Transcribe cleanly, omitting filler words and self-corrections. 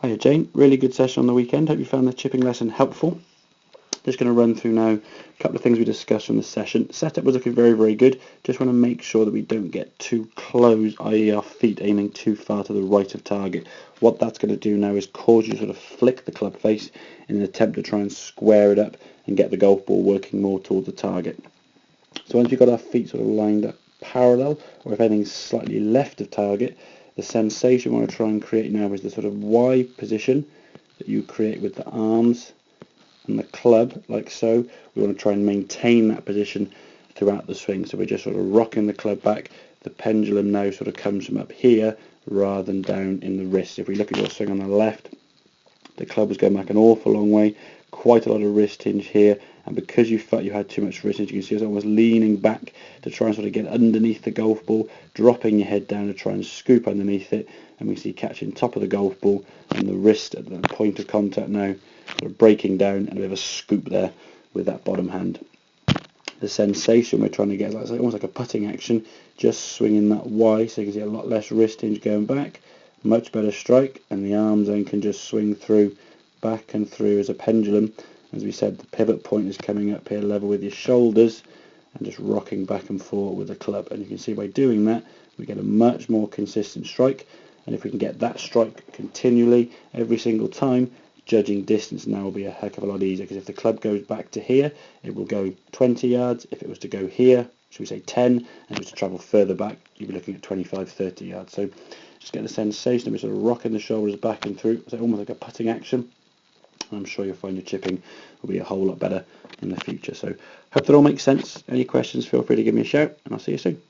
Hiya Jane, really good session on the weekend. Hope you found the chipping lesson helpful. Just going to run through now a couple of things we discussed from the session. Setup was looking very, very good. Just want to make sure that we don't get too close, i.e. our feet aiming too far to the right of target. What that's going to do now is cause you to sort of flick the club face in an attempt to try and square it up and get the golf ball working more towards the target. So once you've got our feet sort of lined up parallel, or if anything's slightly left of target, the sensation we want to try and create now is the sort of Y position that you create with the arms and the club, like so. We want to try and maintain that position throughout the swing. So we're just sort of rocking the club back. The pendulum now sort of comes from up here rather than down in the wrist. If we look at your swing on the left, the club is going back an awful long way, quite a lot of wrist hinge here, and because you felt you had too much wrist hinge, you can see it's almost leaning back to try and sort of get underneath the golf ball, dropping your head down to try and scoop underneath it, and we see catching top of the golf ball and the wrist at the point of contact now sort of breaking down and a bit of a scoop there with that bottom hand. The sensation we're trying to get is almost like a putting action, just swinging that Y, so you can see a lot less wrist hinge going back, much better strike, and the arms then can just swing through, back and through as a pendulum. As we said, the pivot point is coming up here level with your shoulders and just rocking back and forth with the club. And you can see by doing that, we get a much more consistent strike. And if we can get that strike continually every single time, judging distance now will be a heck of a lot easier, because if the club goes back to here, it will go 20 yards. If it was to go here, should we say 10, and it was to travel further back, you'd be looking at 25, 30 yards. So just get the sensation of it sort of rocking the shoulders back and through, so almost like a putting action. And I'm sure you'll find your chipping will be a whole lot better in the future. So hope that all makes sense. Any questions, feel free to give me a shout, and I'll see you soon.